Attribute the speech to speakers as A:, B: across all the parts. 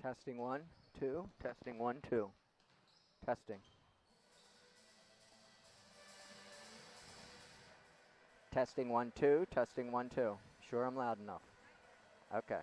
A: Testing 1, 2. Testing 1, 2. Testing. Testing 1, 2. Testing 1, 2. Sure I'm loud enough. Okay.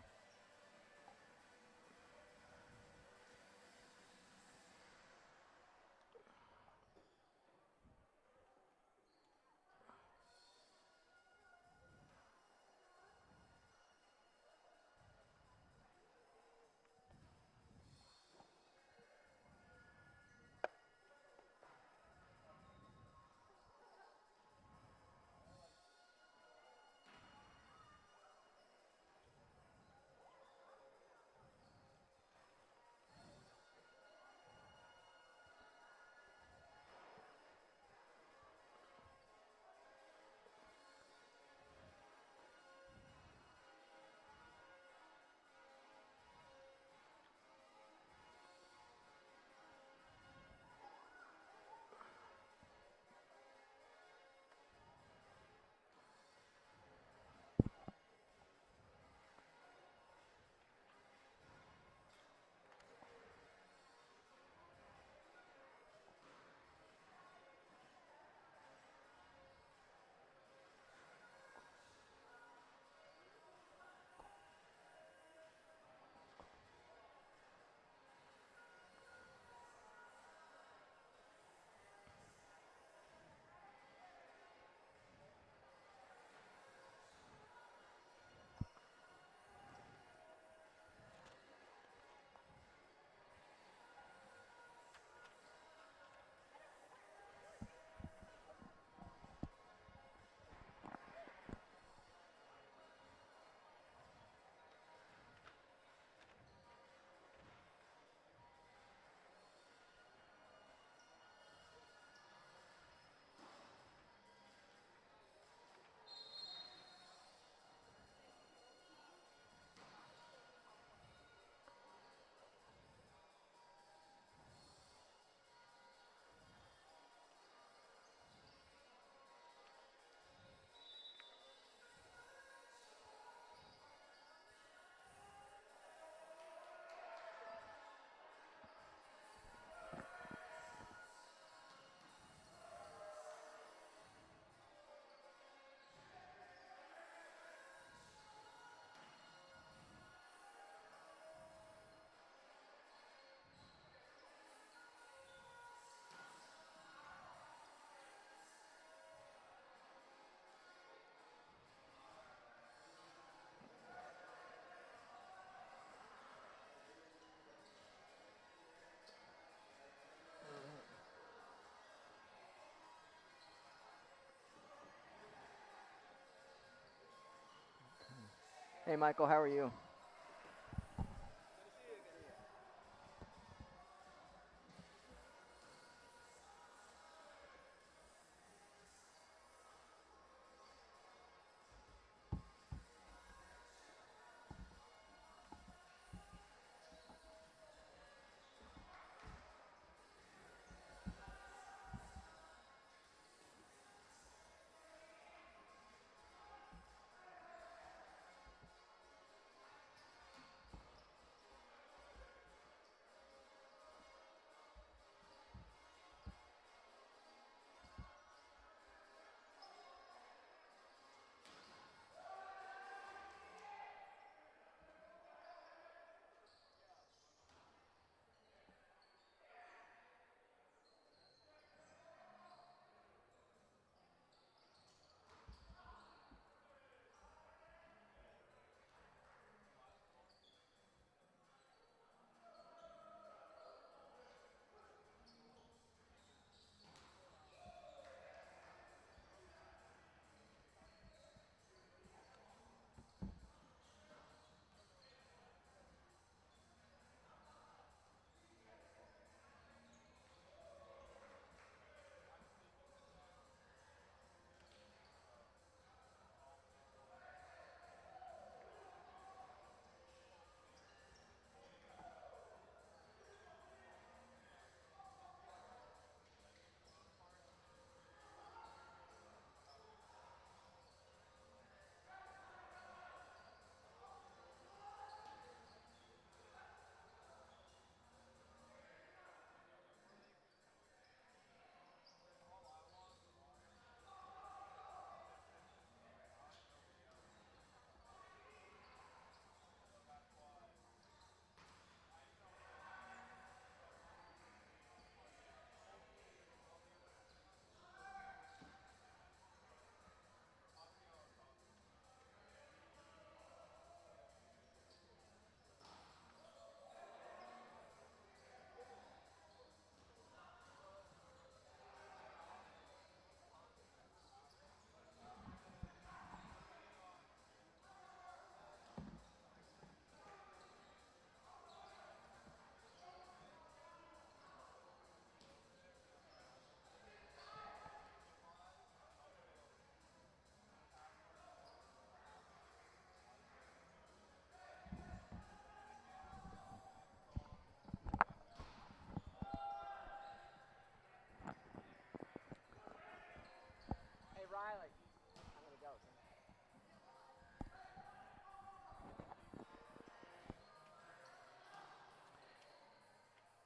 A: Hey, Michael, how are you?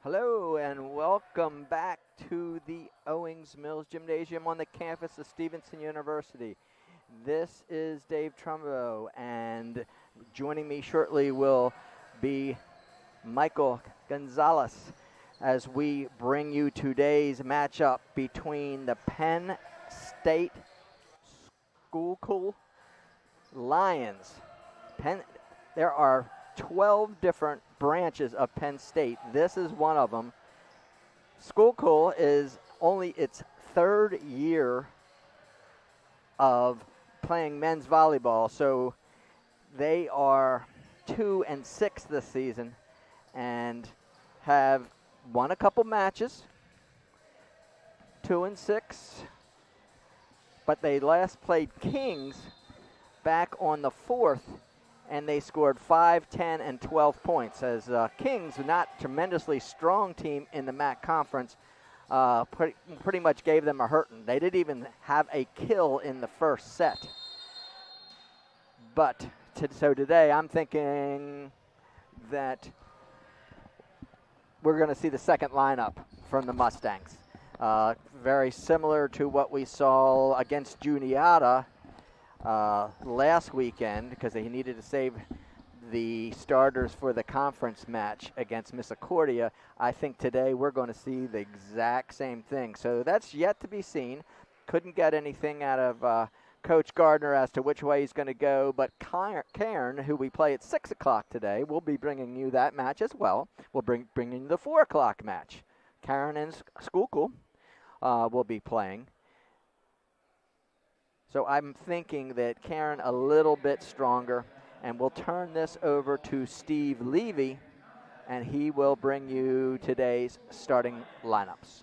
A: Hello and welcome back to the Owings Mills Gymnasium on the campus of Stevenson University. This is Dave Trumbo, and joining me shortly will be Michael Gonzalez as we bring you today's matchup between the Penn State Schuylkill Lions. There are 12 different branches of Penn State. This is one of them. Schuylkill is only its third year of playing men's volleyball, so they are 2-6 this season and have won a couple matches, 2-6, but they last played Kings back on the 4th, and they scored 5, 10, and 12 points. As Kings, not tremendously strong team in the MAC conference, pretty much gave them a hurting. They didn't even have a kill in the first set. But so today I'm thinking that we're going to see the second lineup from the Mustangs. Very similar to what we saw against Juniata last weekend, because they needed to save the starters for the conference match against Misericordia. I think today we're going to see the exact same thing. So that's yet to be seen. Couldn't get anything out of Coach Gardner as to which way he's going to go, but Cairn, who we play at 6 o'clock today, will be bringing you that match as well. We'll bring you the 4 o'clock match. Cairn and Schuylkill will be playing. So I'm thinking that Cairn a little bit stronger, and we'll turn this over to Steve Levy, and he will bring you today's starting lineups.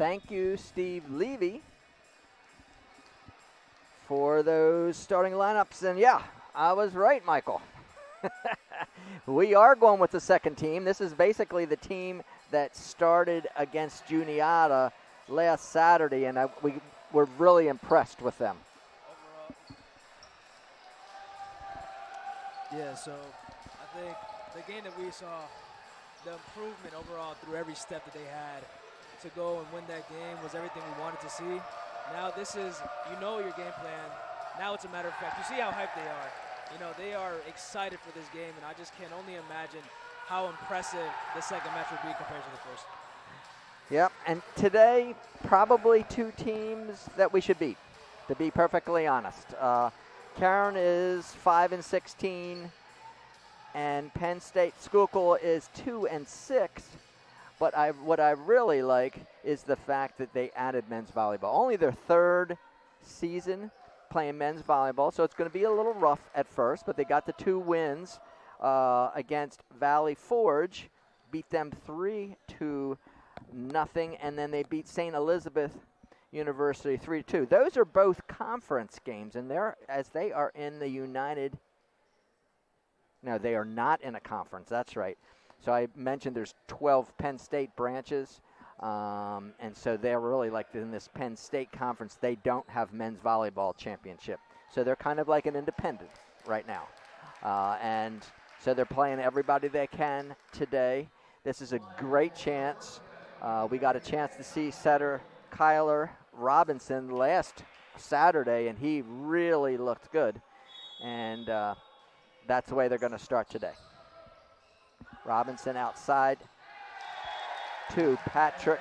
A: thank you, Steve Levy, for those starting lineups. And yeah, I was right, Michael. We are going with the second team. This is basically the team that started against Juniata last Saturday, and we were really impressed with them.
B: Yeah, so I think the game that we saw, the improvement overall through every step that they had to go and win that game was everything we wanted to see. Now this is, your game plan. Now it's a matter of fact. You see how hyped they are. They are excited for this game, and I just can only imagine how impressive the second match will be compared to the first.
A: Yep, and today, probably two teams that we should beat, to be perfectly honest. Cairn is 5-16, and Penn State Schuylkill is 2-6. But what I really like is the fact that they added men's volleyball. Only their third season playing men's volleyball, so it's going to be a little rough at first, but they got the 2 wins against Valley Forge, beat them 3-0, and then they beat St. Elizabeth University 3-2. Those are both conference games, and they are in the United. No, they are not in a conference. That's right. So I mentioned there's 12 Penn State branches. And so they're really like in this Penn State conference. They don't have men's volleyball championship. So they're kind of like an independent right now. And so they're playing everybody they can today. This is a great chance. We got a chance to see setter Kyler Robinson last Saturday, and he really looked good. And that's the way they're going to start today. Robinson outside to Patrick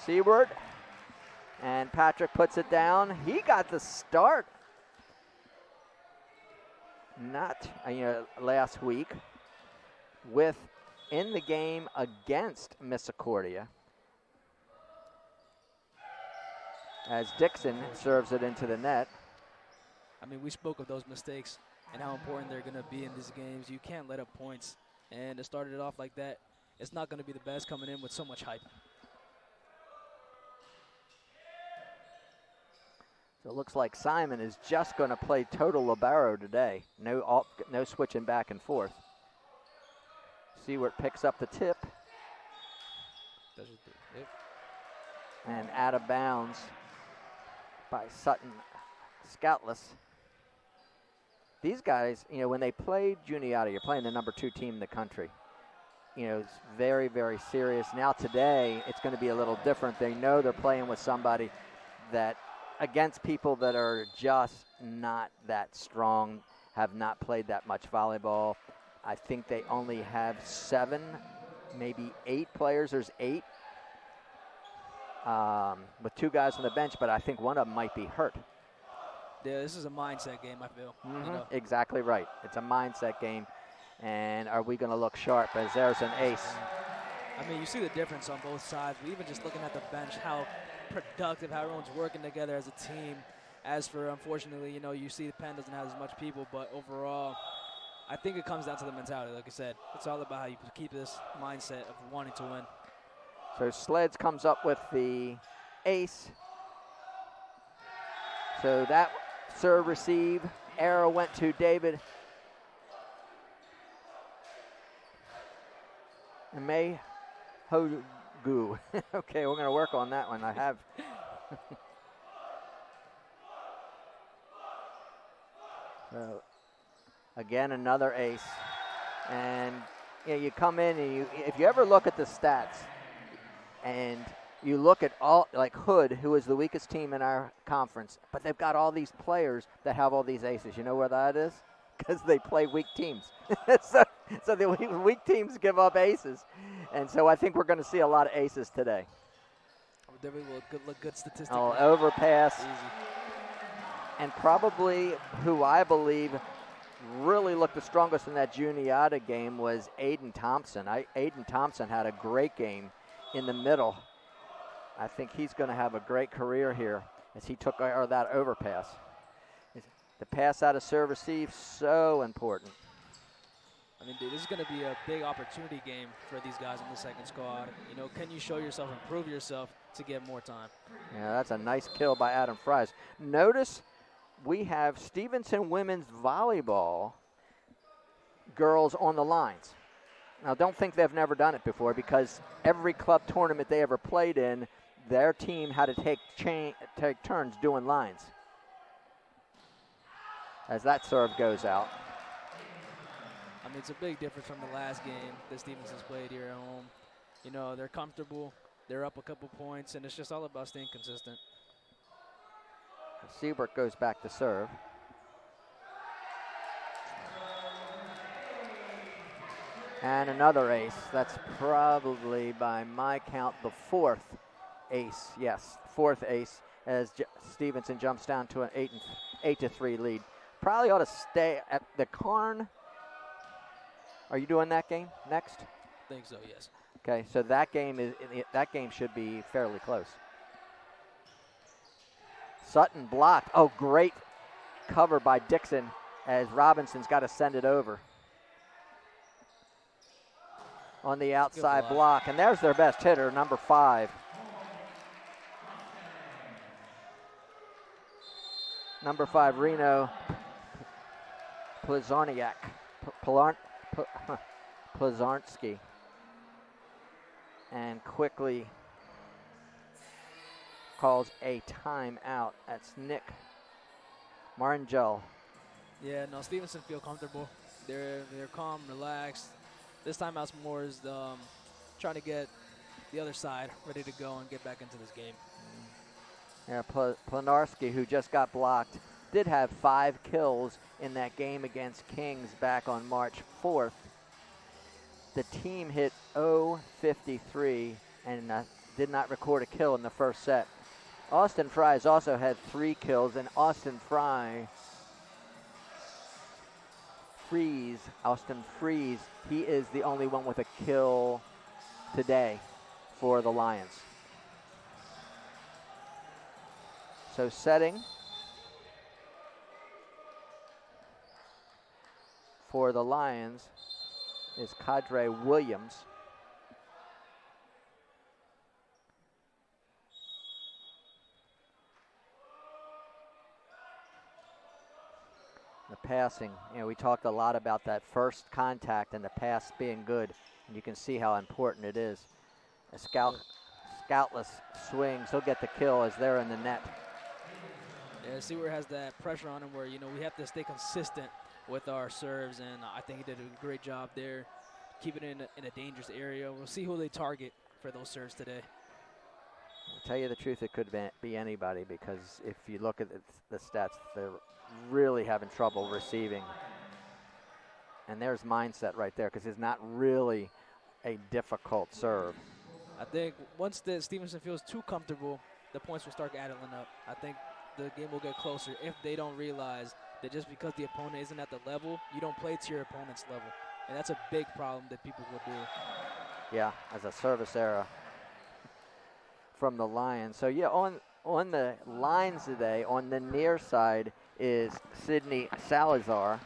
A: Seward, and Patrick puts it down. He got the start last week in the game against Misericordia as Dixon serves it into the net.
B: I mean, we spoke of those mistakes and how important they're going to be in these games. You can't let up points. And to start it off like that, it's not going to be the best coming in with so much hype.
A: So it looks like Simon is just going to play total libero today. No switching back and forth. Seward picks up the tip. And out of bounds by Sutton Scoutless. These guys, when they play Juniata, you're playing the number 2 team in the country. It's very, very serious. Now today, it's going to be a little different. They know they're playing with somebody that, against people that are just not that strong, have not played that much volleyball. I think they only have 7, maybe 8 players. There's 8 with 2 guys on the bench, but I think one of them might be hurt.
B: Yeah, this is a mindset game, I feel.
A: Mm-hmm. Exactly right. It's a mindset game. And are we going to look sharp as there's an ace?
B: I mean, you see the difference on both sides. But even just looking at the bench, how productive, how everyone's working together as a team. As for, unfortunately, you see the Penn doesn't have as much people. But overall, I think it comes down to the mentality. Like I said, it's all about how you keep this mindset of wanting to win.
A: So Sleds comes up with the ace. So that serve receive. Arrow went to David May Hogu. Okay, we're going to work on that one. I have. So, again, another ace. And you come in and if you ever look at the stats and you look at all, like Hood, who is the weakest team in our conference, but they've got all these players that have all these aces. You know where that is? Because they play weak teams. So the weak teams give up aces. And so I think we're going to see a lot of aces today.
B: There we will look good statistically.
A: Oh, overpass.
B: Easy.
A: And probably who I believe really looked the strongest in that Juniata game was Aiden Thompson. Aiden Thompson had a great game in the middle. I think he's going to have a great career here as he took that overpass. The pass out of serve receive, so important.
B: I mean, dude, this is going to be a big opportunity game for these guys in the second squad. You know, can you show yourself and prove yourself to get more time?
A: Yeah, that's a nice kill by Adam Fries. Notice we have Stevenson women's volleyball girls on the lines. Now, don't think they've never done it before, because every club tournament they ever played in, their team had to take turns doing lines. As that serve goes out.
B: I mean, it's a big difference from the last game that Stevenson's played here at home. You know, they're comfortable, they're up a couple points, and it's just all about staying consistent.
A: Seabrook goes back to serve. And another ace. That's probably, by my count, the fourth ace. Yes, fourth ace, as Stevenson jumps down to an 8-3 lead. Probably ought to stay at the Karn. Are you doing that game next?
B: I think so, yes.
A: Okay, so that game should be fairly close. Sutton blocked. Oh, great cover by Dixon, as Robinson's got to send it over. On the outside block, and there's their best hitter, number 5. Number 5, Reno Plazarniak. Plazarnsky. And quickly calls a timeout. That's Nick Marangel.
B: Yeah, no, Stevenson feel comfortable. They're calm, relaxed. This timeout's more is trying to get the other side ready to go and get back into this game.
A: Yeah, Planarski, who just got blocked, did have 5 kills in that game against Kings back on March 4th. The team hit 0-53 and did not record a kill in the first set. Austin Fries also had 3 kills, and Austin Freeze, he is the only one with a kill today for the Lions. So setting for the Lions is Cadre Williams. The passing, we talked a lot about that first contact and the pass being good, and you can see how important it is. A scoutless swings, he'll get the kill as they're in the net.
B: Yeah, Seward has that pressure on him where, we have to stay consistent with our serves, and I think he did a great job there, keeping it in a dangerous area. We'll see who they target for those serves today.
A: I'll tell you the truth, it could be anybody, because if you look at the stats, they're really having trouble receiving. And there's mindset right there, because it's not really a difficult serve.
B: I think once Stevenson feels too comfortable, the points will start adding up. I think the game will get closer if they don't realize that just because the opponent isn't at the level, you don't play to your opponent's level. And that's a big problem that people will do.
A: Yeah, as a service error from the Lions. So, yeah, on the lines today, on the near side is Sydney Salazar,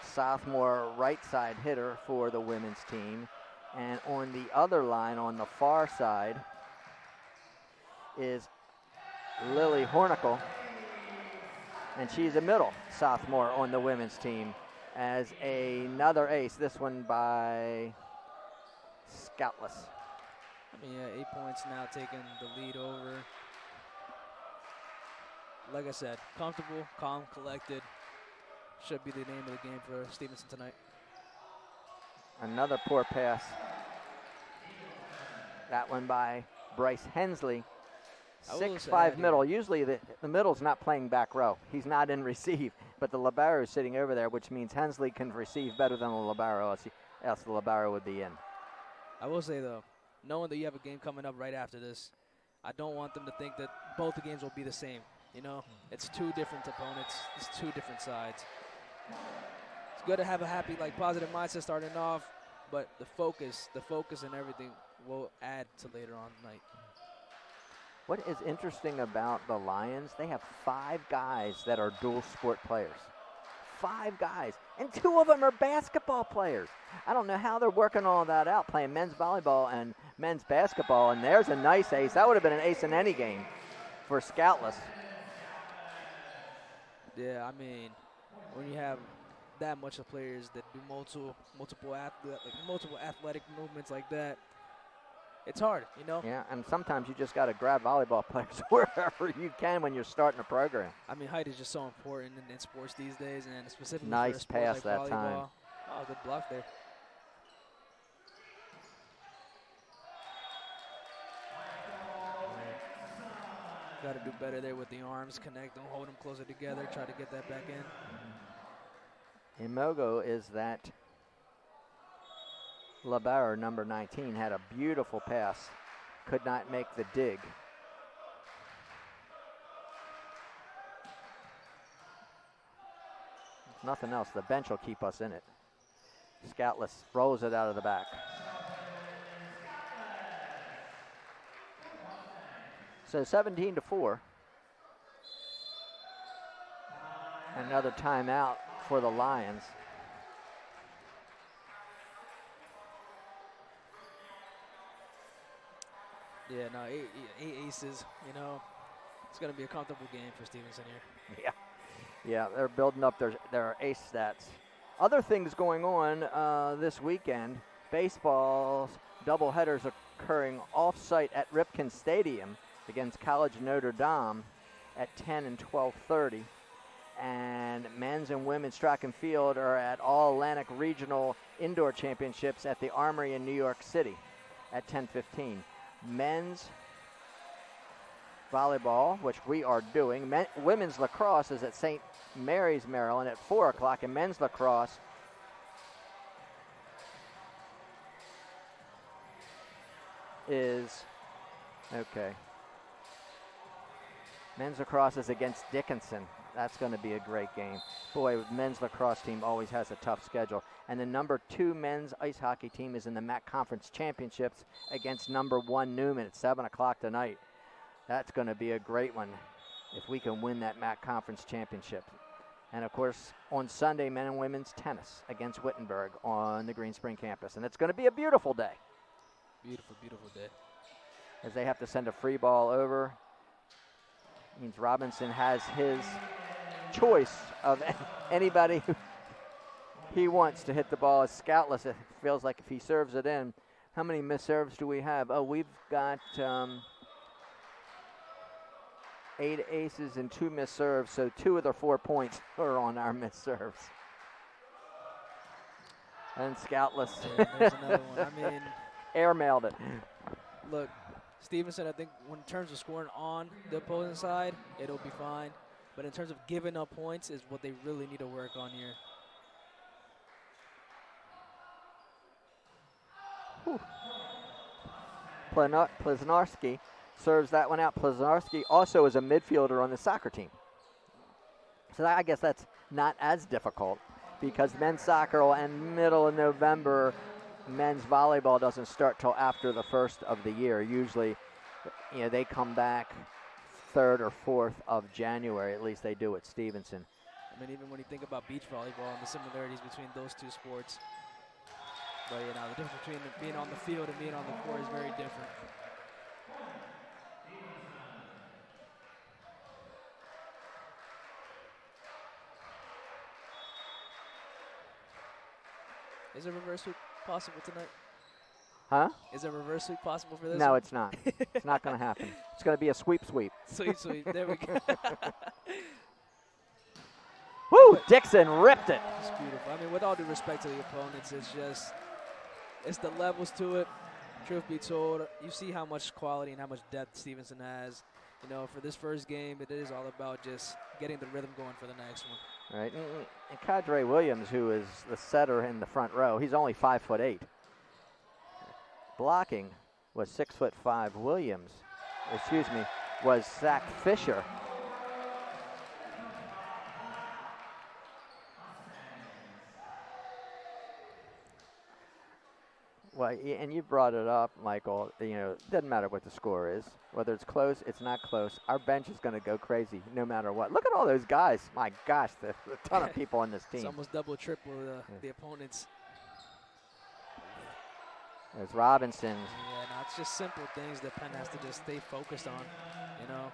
A: sophomore right side hitter for the women's team. And on the other line, on the far side, is Lily Hornicle, and she's a middle sophomore on the women's team, as another ace, this one by Scoutless.
B: I mean, yeah, 8 points now, taking the lead over. Like I said, comfortable, calm, collected. Should be the name of the game for Stevenson tonight.
A: Another poor pass. That one by Bryce Hensley. 6'5" middle. Usually the middle's not playing back row. He's not in receive, but the libero is sitting over there, which means Hensley can receive better than the libero, else the libero would be in.
B: I will say, though, knowing that you have a game coming up right after this, I don't want them to think that both the games will be the same. It's 2 different opponents. It's 2 different sides. It's good to have a happy, positive mindset starting off, but the focus and everything will add to later on tonight.
A: What is interesting about the Lions, they have 5 guys that are dual sport players. 5 guys. And 2 of them are basketball players. I don't know how they're working all that out, playing men's volleyball and men's basketball. And there's a nice ace. That would have been an ace in any game for Scoutless.
B: Yeah, I mean, when you have that much of players that do multiple athletic movements like that, it's hard, you know?
A: Yeah, and sometimes you just got to grab volleyball players wherever you can when you're starting a program.
B: I mean, height is just so important in sports these days, and specifically
A: Nice
B: for a sport
A: pass
B: like
A: that
B: volleyball.
A: time.
B: Oh, good block there. Got to do better there with the arms, connect them, hold them closer together, try to get that back in.
A: Imogo is that libero, number 19, had a beautiful pass. Could not make the dig. Nothing else. The bench will keep us in it. Scoutless rolls it out of the back. So 17-4. Another timeout for the Lions.
B: Yeah, no, eight aces, you know. It's going to be a comfortable game for Stevenson here.
A: Yeah, they're building up their ace stats. Other things going on this weekend. Baseball's doubleheaders occurring off-site at Ripken Stadium against College Notre Dame at 10 and 12:30. And men's and women's track and field are at All-Atlantic Regional Indoor Championships at the Armory in New York City at 10:15. Men's volleyball, which we are doing. Women's lacrosse is at St. Mary's, Maryland at 4 o'clock, and men's lacrosse is, okay. Men's lacrosse is against Dickinson. That's going to be a great game. Boy, men's lacrosse team always has a tough schedule. And the number 2 men's ice hockey team is in the MAC Conference Championships against number 1 Newman at 7 o'clock tonight. That's going to be a great one if we can win that MAC Conference Championship. And, of course, on Sunday, men and women's tennis against Wittenberg on the Green Spring campus. And it's going to be a beautiful day.
B: Beautiful, beautiful day.
A: As they have to send a free ball over. Means Robinson has his choice of anybody he wants to hit the ball as Scoutless. It feels like if he serves it in. How many missed serves do we have? Oh, we've got 8 aces and 2 missed serves, so 2 of the 4 points are on our missed serves. And Scoutless.
B: There's another one. I mean,
A: airmailed it.
B: Look, Stevenson, I think in terms of scoring on the opposing side, it'll be fine. But in terms of giving up points is what they really need to work on here.
A: Plesnarski serves that one out. Plesnarski also is a midfielder on the soccer team. So I guess that's not as difficult because men's soccer will end middle of November. Men's volleyball doesn't start till after the 1st of the year. Usually, you know, they come back 3rd or 4th of January. At least they do at Stevenson.
B: I mean, even when you think about beach volleyball and the similarities between those two sports. But, you know, the difference between being on the field and being on the court is very different. Is a reverse sweep possible tonight?
A: Huh?
B: Is a reverse sweep possible for this
A: No,
B: one?
A: it's not. It's not going to happen. It's going to be a sweep.
B: Sweep. There we go.
A: Woo! Dixon ripped it.
B: It's beautiful. I mean, with all due respect to the opponents, it's the levels to it. Truth be told, you see how much quality and how much depth Stevenson has. You know, for this first game, it is all about just getting the rhythm going for the next one.
A: Right, and Cadre Williams, who is the setter in the front row, he's only 5'8". Blocking was 6'5". Williams, was Zach Fisher. Well, and you brought it up, Michael. You know, it doesn't matter what the score is. Whether it's close, it's not close. Our bench is going to go crazy no matter what. Look at all those guys. My gosh, there's a ton of people on this team.
B: It's almost double, triple the opponents.
A: There's Robinson.
B: Yeah, no, it's just simple things that Penn has to just stay focused on, you know.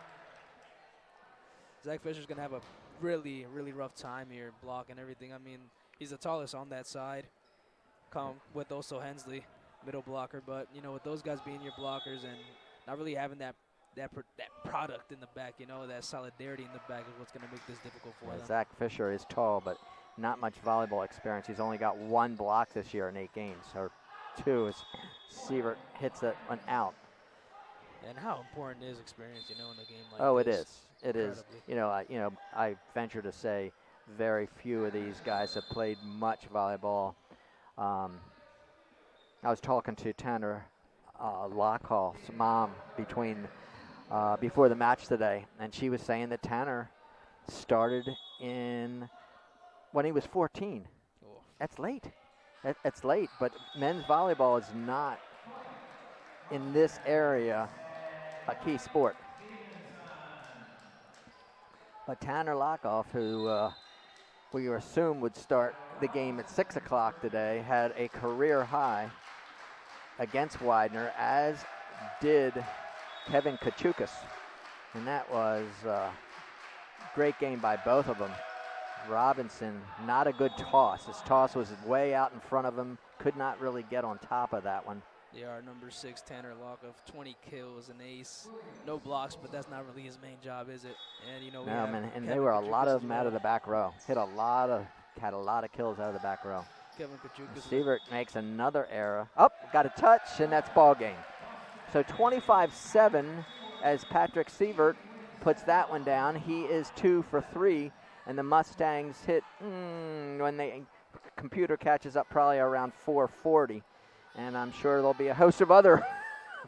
B: Zach Fisher's going to have a really, really rough time here blocking everything. I mean, he's the tallest on that side. Come with also Hensley, middle blocker. But, you know, with those guys being your blockers and not really having that product in the back, you know, that solidarity in the back is what's going to make this difficult for them.
A: Zach Fisher is tall, but not much volleyball experience. He's only got 1 block this year in 8 games, or 2 as Sievert hits an out.
B: And how important is experience, you know, in a game like this?
A: Oh, it is. It is.
B: Incredibly.
A: You know, I venture to say very few of these guys have played much volleyball. I was talking to Tanner Lockhoff's mom before the match today, and she was saying that Tanner started when he was 14.
B: Oh.
A: That's late. That's late, but men's volleyball is not in this area a key sport. But Tanner Lockhoff, who we assume would start the game at 6 o'clock today, had a career high against Widener, as did Kevin Kachukas. And that was a great game by both of them. Robinson, not a good toss. His toss was way out in front of him. Could not really get on top of that one.
B: They are number 6, Tanner Lockhoff, 20 kills, an ace. No blocks, but that's not really his main job, is it? And, you know,
A: they were a lot of them out of the back row. Had a lot of kills out of the back row.
B: Kevin Kachukas.
A: Sievert makes another error. Oh, got a touch, and that's ball game. So 25-7 as Patrick Sievert puts that one down. He is 2 for 3, and the Mustangs hit when the computer catches up probably around 4:40. And I'm sure there'll be a host of other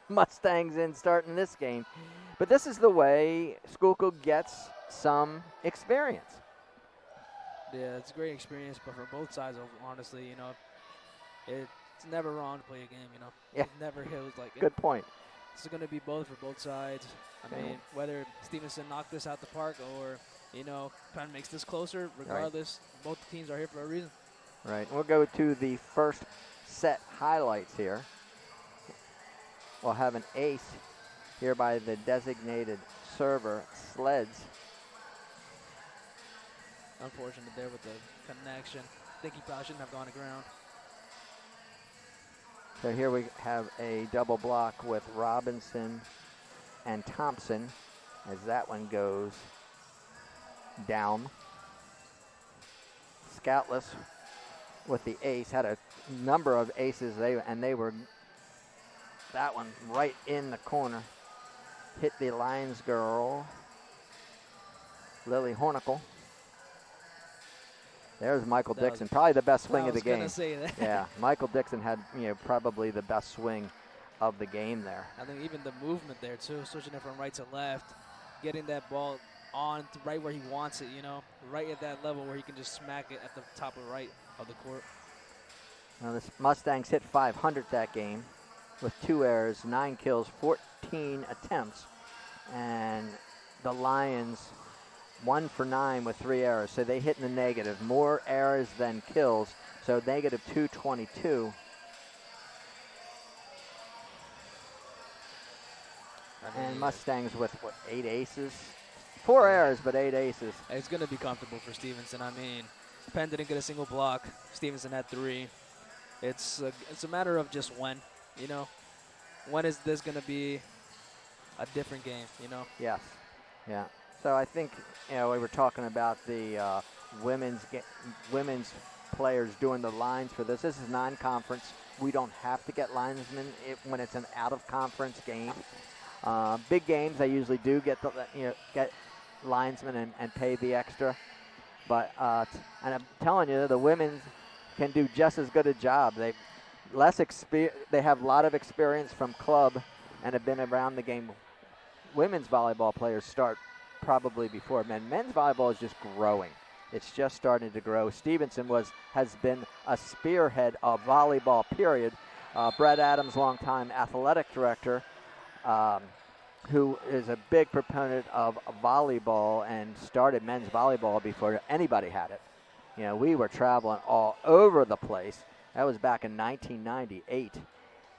A: Mustangs in starting this game. But this is the way Schuylkill gets some experience.
B: Yeah, it's a great experience, but for both sides, honestly, you know, it's never wrong to play a game, you know.
A: Yeah.
B: It never feels like it.
A: Good point.
B: It's going to be both for both sides. I mean, whether Stevenson knocked this out the park or, you know, Penn makes this closer, regardless, both teams are here for a reason.
A: Right. We'll go to the first set highlights here. We'll have an ace here by the designated server, Sleds.
B: Unfortunate there with the connection. I think he probably shouldn't have gone to ground.
A: So here we have a double block with Robinson and Thompson as that one goes down. Scoutless with the ace, had a number of aces, they were that one right in the corner. Hit the Lions girl, Lily Hornicle. There's Michael Dixon, probably the best swing of the game.
B: I was going to say that.
A: Yeah, Michael Dixon had, you know, probably the best swing of the game there.
B: I think even the movement there too, switching it from right to left, getting that ball on to right where he wants it, you know, right at that level where he can just smack it at the top of right of the court.
A: Now the Mustangs hit 500 that game with 2 errors, 9 kills, 14 attempts, and the Lions 1 for 9 with 3 errors, so they hit in the negative. More errors than kills, so negative 222. And Mustangs with, 8 aces? 4 errors, but 8 aces.
B: It's going to be comfortable for Stevenson. I mean, Penn didn't get a single block. Stevenson had 3. It's a matter of just when, you know. When is this going to be a different game, you know?
A: Yes, yeah. So I think, you know, we were talking about the women's players doing the lines for this. This is non-conference. We don't have to get linesmen when it's an out-of-conference game. Big games, they usually do get linesmen and pay the extra. But and I'm telling you, the women can do just as good a job. They have a lot of experience from club and have been around the game. Women's volleyball players start probably before men. Men's volleyball is just growing. It's just starting to grow. Stevenson has been a spearhead of volleyball, period. Brett Adams, longtime athletic director, who is a big proponent of volleyball and started men's volleyball before anybody had it. You know, we were traveling all over the place. That was back in 1998.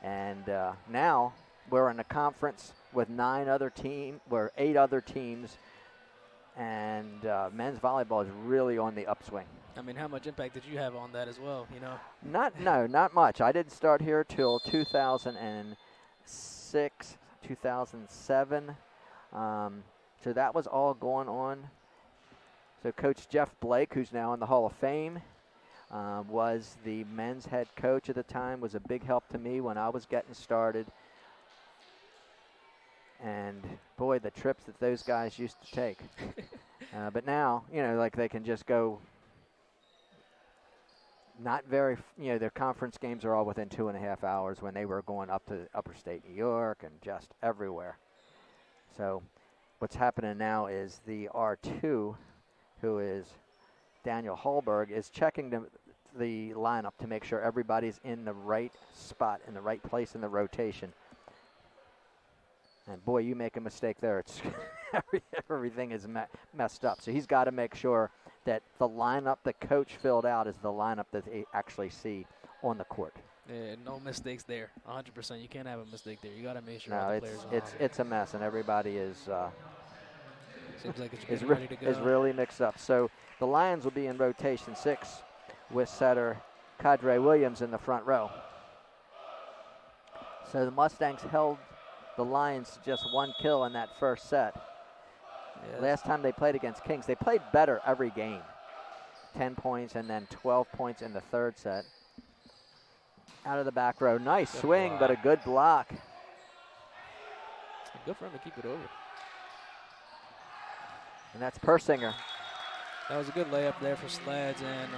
A: And now we're in a conference with 8 other teams, and men's volleyball is really on the upswing.
B: I mean, how much impact did you have on that as well, you know?
A: Not much. I didn't start here till 2006, 2007. So that was all going on. So Coach Jeff Blake, who's now in the Hall of Fame, was the men's head coach at the time, was a big help to me when I was getting started. And boy, the trips that those guys used to take. But now, you know, like they can just go. Not very, you know, their conference games are all within 2.5 hours when they were going up to upper state New York and just everywhere. So what's happening now is the R2, who is Daniel Hallberg, is checking the lineup to make sure everybody's in the right spot, in the right place in the rotation. And boy, you make a mistake there, it's everything is messed up. So he's got to make sure that the lineup the coach filled out is the lineup that they actually see on the court.
B: Yeah, no mistakes there. 100%. You can't have a mistake there. You got to make sure
A: No,
B: all the players are
A: it's a mess, and everybody is
B: seems like it's ready to go.
A: Is really mixed up. So the Lions will be in rotation 6 with setter Kadre Williams in the front row. So the Mustangs held the Lions to just 1 kill in that first set.
B: Yes.
A: Last time they played against Kings, they played better every game. 10 points and then 12 points in the third set. Out of the back row. Nice good swing, block. But a good block.
B: Good for him to keep it over.
A: And that's Persinger.
B: That was a good layup there for Sleds, and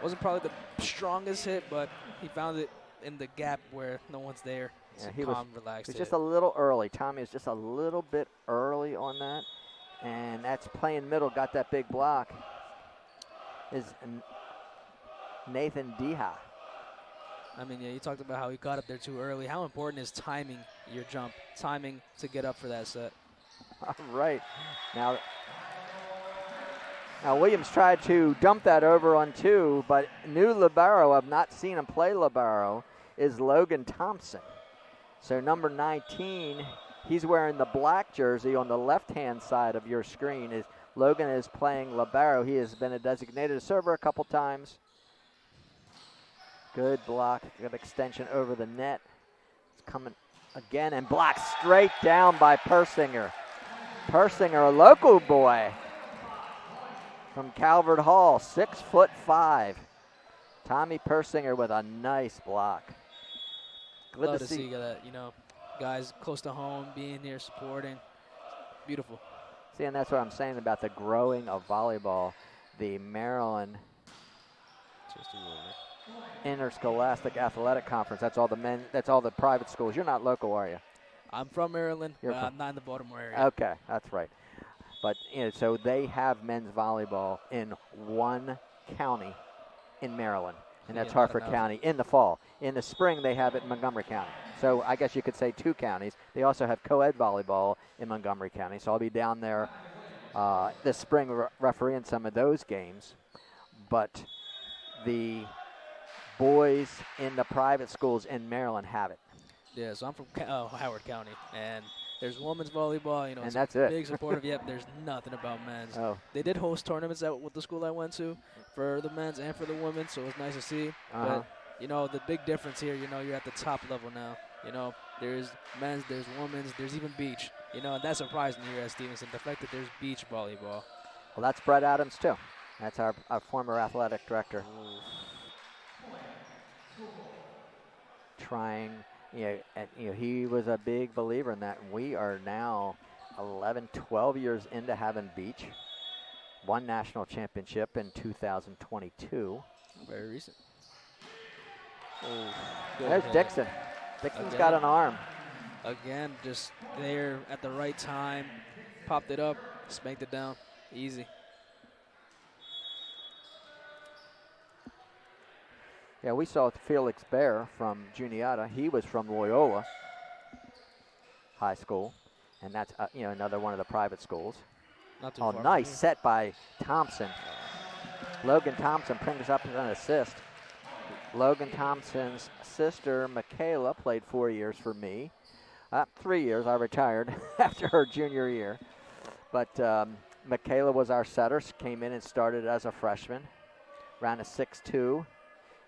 B: wasn't probably the strongest hit, but he found it in the gap where no one's there.
A: Yeah, he
B: calm, relaxed.
A: He was just a little early. Tommy was just a little bit early on that. And that's playing middle, got that big block, is Nathan Deha.
B: I mean, yeah, you talked about how he got up there too early. How important is timing your jump, timing to get up for that set?
A: All right. Now Williams tried to dump that over on 2, but new libero, I've not seen him play libero, is Logan Thompson. So number 19, he's wearing the black jersey on the left-hand side of your screen. Logan is playing libero. He has been a designated server a couple times. Good block, good extension over the net. It's coming again and blocked straight down by Persinger. Persinger, a local boy from Calvert Hall, 6'5". Tommy Persinger with a nice block. Good
B: Love to see that, you know, guys close to home, being here, supporting. Beautiful.
A: See, and that's what I'm saying about the growing of volleyball. The Maryland Interscholastic Athletic Conference. That's all the men. That's all the private schools. You're not local, are you?
B: I'm from Maryland, but I'm not in the Baltimore area.
A: Okay, that's right. But you know, so they have men's volleyball in 1 county in Maryland, and that's Harford County in the fall. In the spring, they have it in Montgomery County. So I guess you could say 2 counties. They also have co-ed volleyball in Montgomery County. So I'll be down there this spring refereeing some of those games. But the boys in the private schools in Maryland have it.
B: Yeah, so I'm from Howard County, and there's women's volleyball. You know,
A: and that's it.
B: Big supportive. Yep, there's nothing about men's.
A: Oh.
B: They did host tournaments with the school I went to for the men's and for the women, so it was nice to see. But you know, the big difference here, you know, you're at the top level now. You know, there's men's, there's women's, there's even beach. You know, and that's surprising here at Stevenson, the fact that there's beach volleyball.
A: Well, that's Brett Adams too. That's our former athletic director. Trying, you know, he was a big believer in that. We are now 11, 12 years into having beach. Won national championship in 2022.
B: Very recent.
A: There's Dixon. Dixon's got an arm.
B: Again, just there at the right time. Popped it up, spanked it down. Easy.
A: Yeah, we saw Felix Bear from Juniata. He was from Loyola High School, and that's another one of the private schools.
B: Not too
A: Oh,
B: far
A: nice
B: from here.
A: set by Thompson. Logan Thompson brings up an assist. Logan Thompson's sister, Michaela, played 4 years for me. 3 years. I retired after her junior year. But Michaela was our setter. She came in and started as a freshman. Ran a 6'2",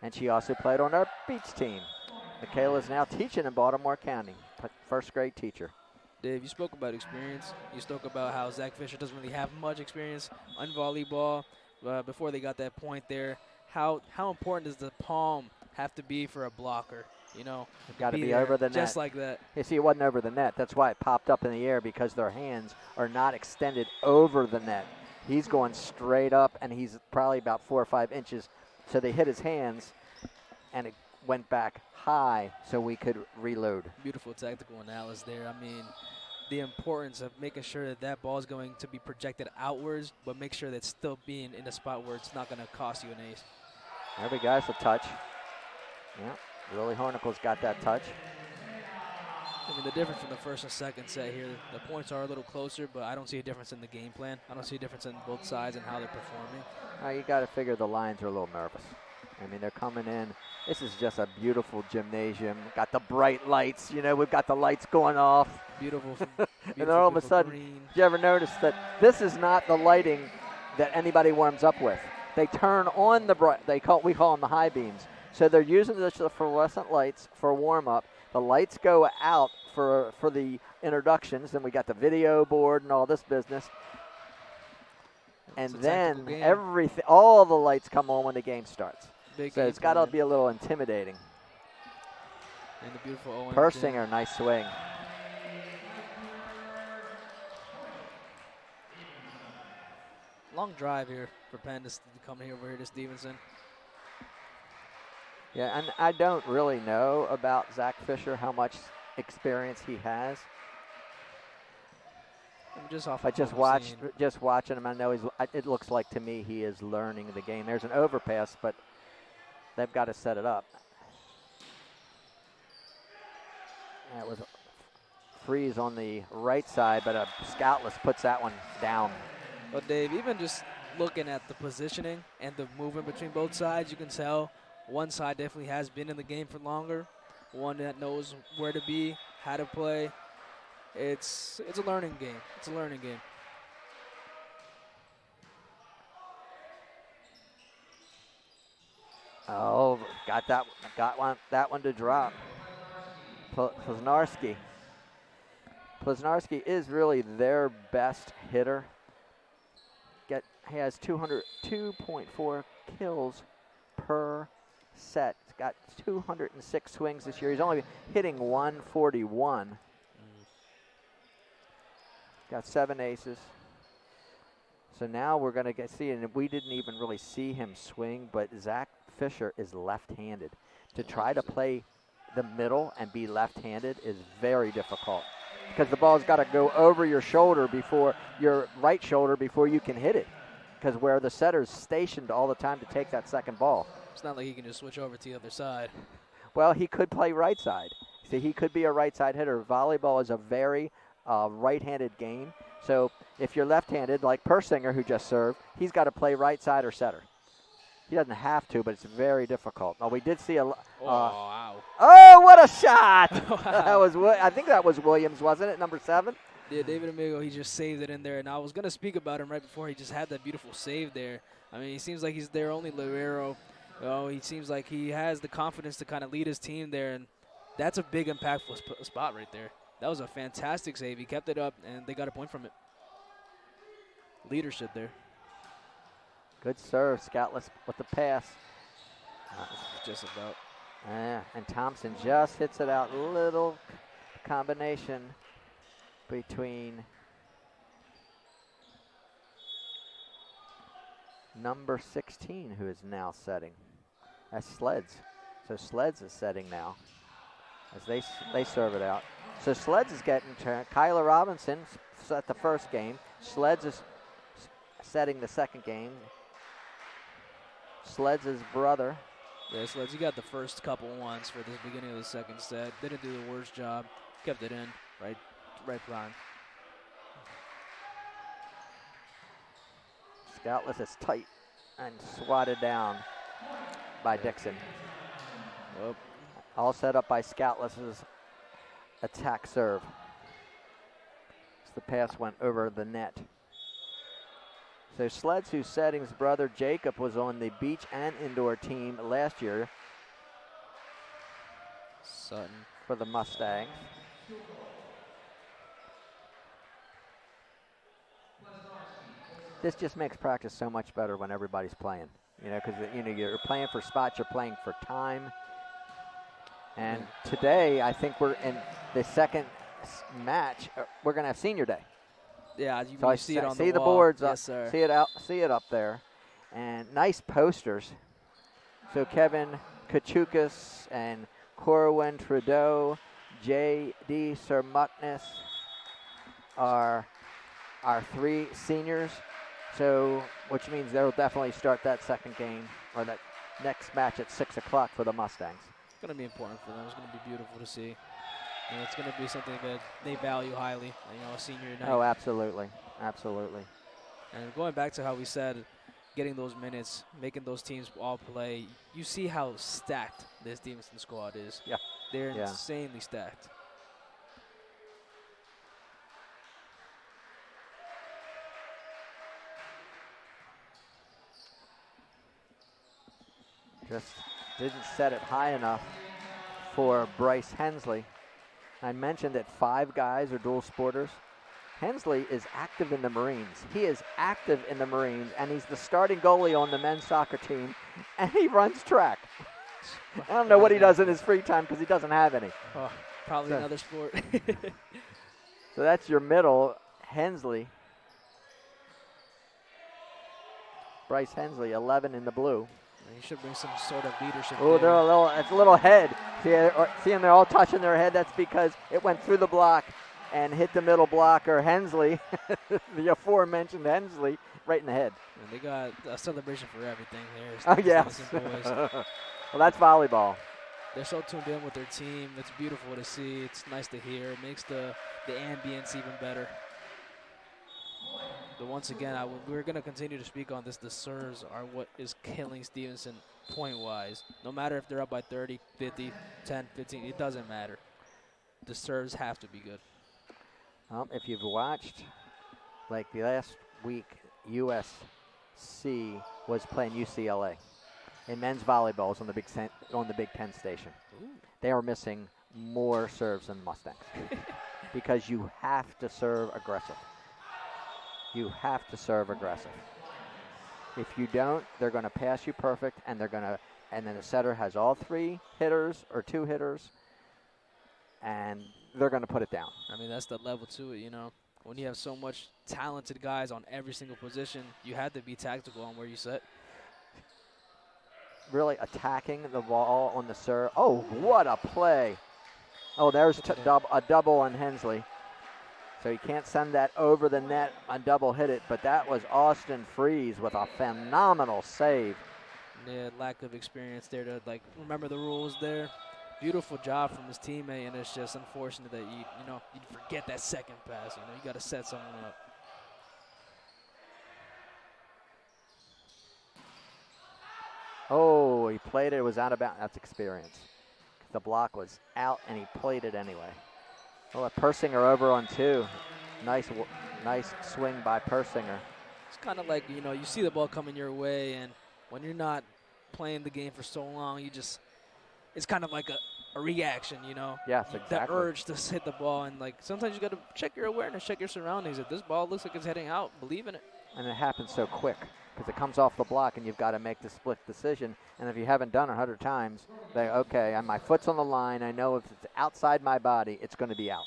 A: and she also played on our beach team. Michaela is now teaching in Baltimore County, first grade teacher.
B: Dave, you spoke about experience. You spoke about how Zach Fisher doesn't really have much experience on volleyball before they got that point there. How important does the palm have to be for a blocker?
A: Got to be over the net.
B: Just like that.
A: You see, it wasn't over the net. That's why it popped up in the air, because their hands are not extended over the net. He's going straight up, and he's probably about 4 or 5 inches. So they hit his hands, and it went back high so we could reload.
B: Beautiful tactical analysis there. I mean, the importance of making sure that ball is going to be projected outwards, but make sure that it's still being in a spot where it's not going to cost you an ace.
A: There we go. It's a touch. Yeah, Willie Hornicle's got that touch.
B: I mean, the difference from the first and second set here, the points are a little closer, but I don't see a difference in the game plan. I don't see a difference in both sides and how they're performing.
A: You got to figure the Lions are a little nervous. I mean, they're coming in. This is just a beautiful gymnasium. Got the bright lights. We've got the lights going off.
B: Beautiful.
A: And then all of a sudden,
B: green.
A: did you ever notice that this is not the lighting that anybody warms up with? They turn on we call them the high beams. So they're using the fluorescent lights for warm up. The lights go out for the introductions, and we got the video board and all this business. And then all the lights come on when the game starts. So it's got to be a little intimidating.
B: And the beautiful Owen.
A: Persinger, nice swing.
B: Long drive here for Penn to come over here to Stevenson.
A: Yeah, and I don't really know about Zach Fisher, how much experience he has.
B: Just
A: watching him, I know it looks like to me he is learning the game. There's an overpass, but they've got to set it up. That was freeze on the right side, but a Scoutless puts that one down.
B: Well, Dave, even just looking at the positioning and the movement between both sides, you can tell one side definitely has been in the game for longer, one that knows where to be, how to play. It's a learning game. It's a learning game.
A: Oh, got that one to drop. Plesnarski. Plesnarski is really their best hitter. He has 202.4 kills per set. He's got 206 swings this year. He's only hitting 141. Got 7 aces. So now we're going to see, and we didn't even really see him swing, but Zach Fisher is left-handed. To try to play the middle and be left-handed is very difficult, because the ball's got to go over your shoulder before your right shoulder before you can hit it, because where the setter's stationed all the time to take that second ball.
B: It's not like he can just switch over to the other side.
A: Well, he could play right side. See, he could be a right side hitter. Volleyball is a very right-handed game. So if you're left-handed, like Persinger, who just served, he's got to play right side or setter. He doesn't have to, but it's very difficult. Now, we did see
B: wow.
A: Oh, what a shot!
B: Wow.
A: I think that was Williams, wasn't it, number 7?
B: Yeah, David Amigo, he just saved it in there. And I was going to speak about him right before he just had that beautiful save there. I mean, he seems like he's their only libero. He seems like he has the confidence to kind of lead his team there. And that's a big, impactful spot right there. That was a fantastic save. He kept it up, and they got a point from it. Leadership there.
A: Good serve. Scoutless with the pass.
B: Just about.
A: And Thompson just hits it out. Little combination between number 16, who is now setting. That's Sleds. So Sleds is setting now as they serve it out. So Sleds is getting turned. Kyla Robinson set the first game. Sleds is setting the second game. Sleds' brother
B: Yeah, Sleds, you got the first couple ones for this beginning of the second set. Didn't do the worst job. Kept it in. Right plan.
A: Scoutless is tight and swatted down by Dixon.
B: Well,
A: All set up by Scoutless's attack serve. As the pass went over the net. So Sleds, whose Setting's brother Jacob was on the beach and indoor team last year
B: Sutton.
A: for the Mustangs. This just makes practice so much better when everybody's playing. You know, because you're playing for spots, you're playing for time. And today, I think we're in the second match. We're going to have senior day.
B: Yeah, you
A: So I
B: see it on
A: see
B: the
A: the
B: wall.
A: boards up.
B: Yes, sir.
A: See it up there, and nice posters. So Kevin Kachukas and Corwin Trudeau, J.D. Sermuknis are our 3 seniors. So, which means they'll definitely start that second game or that next match at 6 o'clock for the Mustangs.
B: It's going to be important for them. It's going to be beautiful to see. And it's going to be something that they value highly, a senior night.
A: Oh, absolutely. Absolutely.
B: And going back to how we said getting those minutes, making those teams all play, you see how stacked this Stevenson squad is.
A: Yeah.
B: They're insanely stacked.
A: Just didn't set it high enough for Bryce Hensley. I mentioned that 5 guys are dual sporters. Hensley is active in the Marines. He is active in the Marines, and he's the starting goalie on the men's soccer team, and he runs track. I don't know what he does in his free time because he doesn't have any.
B: Oh, probably another sport.
A: So that's your middle, Hensley. Bryce Hensley, 11 in the blue.
B: He should bring some sort of leadership.
A: Oh, it's a little head. See them, they're all touching their head. That's because it went through the block and hit the middle blocker, Hensley, the aforementioned Hensley, right in the head.
B: And they got a celebration for everything here.
A: Oh, yes. Well, that's volleyball.
B: They're so tuned in with their team. It's beautiful to see. It's nice to hear. It makes the ambience even better. But once again, we're going to continue to speak on this. The serves are what is killing Stevenson point-wise. No matter if they're up by 30, 50, 10, 15, it doesn't matter. The serves have to be good.
A: If you've watched, like the last week, USC was playing UCLA in men's volleyballs on the Big Ten station.
B: Ooh.
A: They are missing more serves than Mustangs because you have to serve aggressive. You have to serve aggressive. If you don't, they're going to pass you perfect, and then the setter has all 3 hitters or 2 hitters, and they're going to put it down.
B: I mean, that's the level to it, When you have so much talented guys on every single position, you have to be tactical on where you set.
A: Really attacking the ball on the serve. Oh, what a play. Oh, there's a double on Hensley. So you can't send that over the net and double hit it, but that was Austin Freeze with a phenomenal save.
B: Yeah, lack of experience there to remember the rules there. Beautiful job from his teammate, and it's just unfortunate that you forget that second pass. You got to set someone up.
A: Oh, he played it. It was out of bounds. That's experience. The block was out, and he played it anyway. Oh, Persinger over on 2. Nice swing by Persinger.
B: It's kind of like, you see the ball coming your way, and when you're not playing the game for so long, it's kind of like a reaction,
A: Yes, exactly.
B: That urge to hit the ball, and sometimes you got to check your awareness, check your surroundings. If this ball looks like it's heading out, believe in it.
A: And it happens so quick because it comes off the block, and you've got to make the split decision. And if you haven't done it 100 times, okay, my foot's on the line. I know if it's outside my body, it's going to be out.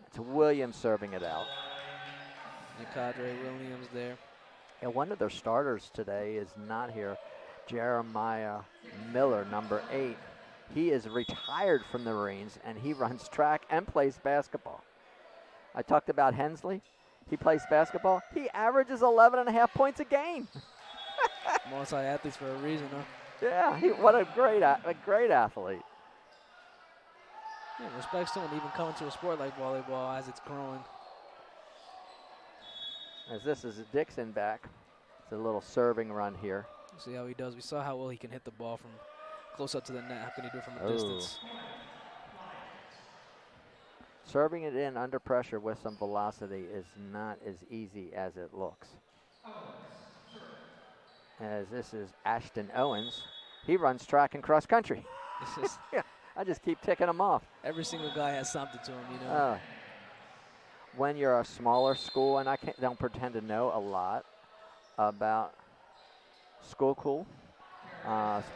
A: It's Williams serving it out.
B: Cadre Williams there.
A: And one of their starters today is not here, Jeremiah Miller, number 8. He is retired from the Marines, and he runs track and plays basketball. I talked about Hensley. He plays basketball. He averages 11.5 points a game.
B: Multi-athletes for a reason, huh?
A: Yeah, what a great athlete.
B: Yeah, respect's still even coming to a sport like volleyball as it's growing.
A: As this is Dixon back. It's a little serving run here.
B: See how he does. We saw how well he can hit the ball from close up to the net. How can he do it from a distance?
A: Serving it in under pressure with some velocity is not as easy as it looks. As this is Ashton Owens. He runs track and cross country. Yeah, I just keep ticking him off.
B: Every single guy has something to him, you know.
A: When you're a smaller school, and I don't pretend to know a lot about school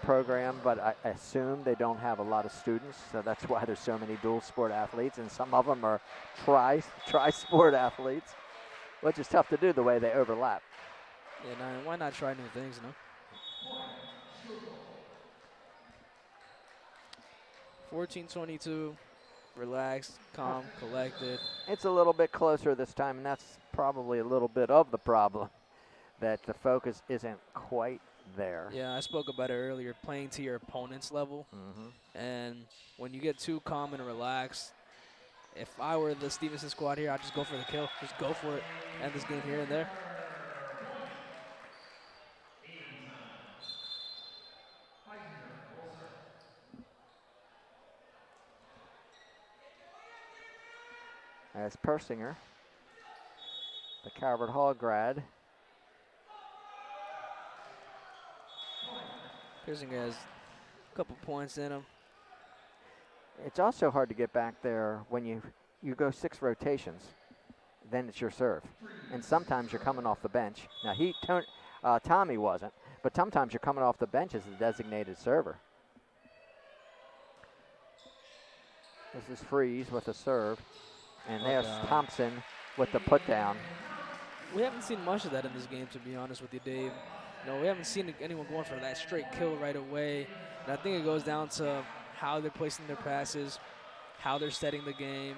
A: program, but I assume they don't have a lot of students, so that's why there's so many dual sport athletes, and some of them are tri-sport athletes, which is tough to do the way they overlap.
B: Yeah, why not try new things, you know? 14-22, relaxed, calm, collected.
A: It's a little bit closer this time, and that's probably a little bit of the problem, that the focus isn't quite there.
B: Yeah, I spoke about it earlier, playing to your opponent's level. And when you get too calm and relaxed, if I were the Stevenson squad here, I'd just go for the kill. Just go for it. End this game here and there.
A: As Persinger, the Calvert Hall grad.
B: Persinger has a couple points in him.
A: It's also hard to get back there when you go 6 rotations. Then it's your serve. And sometimes you're coming off the bench. Now, Tommy wasn't, but sometimes you're coming off the bench as a designated server. This is Freeze with a serve. And there's Thompson with the put down.
B: We haven't seen much of that in this game, to be honest with you, Dave. No, we haven't seen anyone going for that straight kill right away. And I think it goes down to how they're placing their passes, how they're setting the game.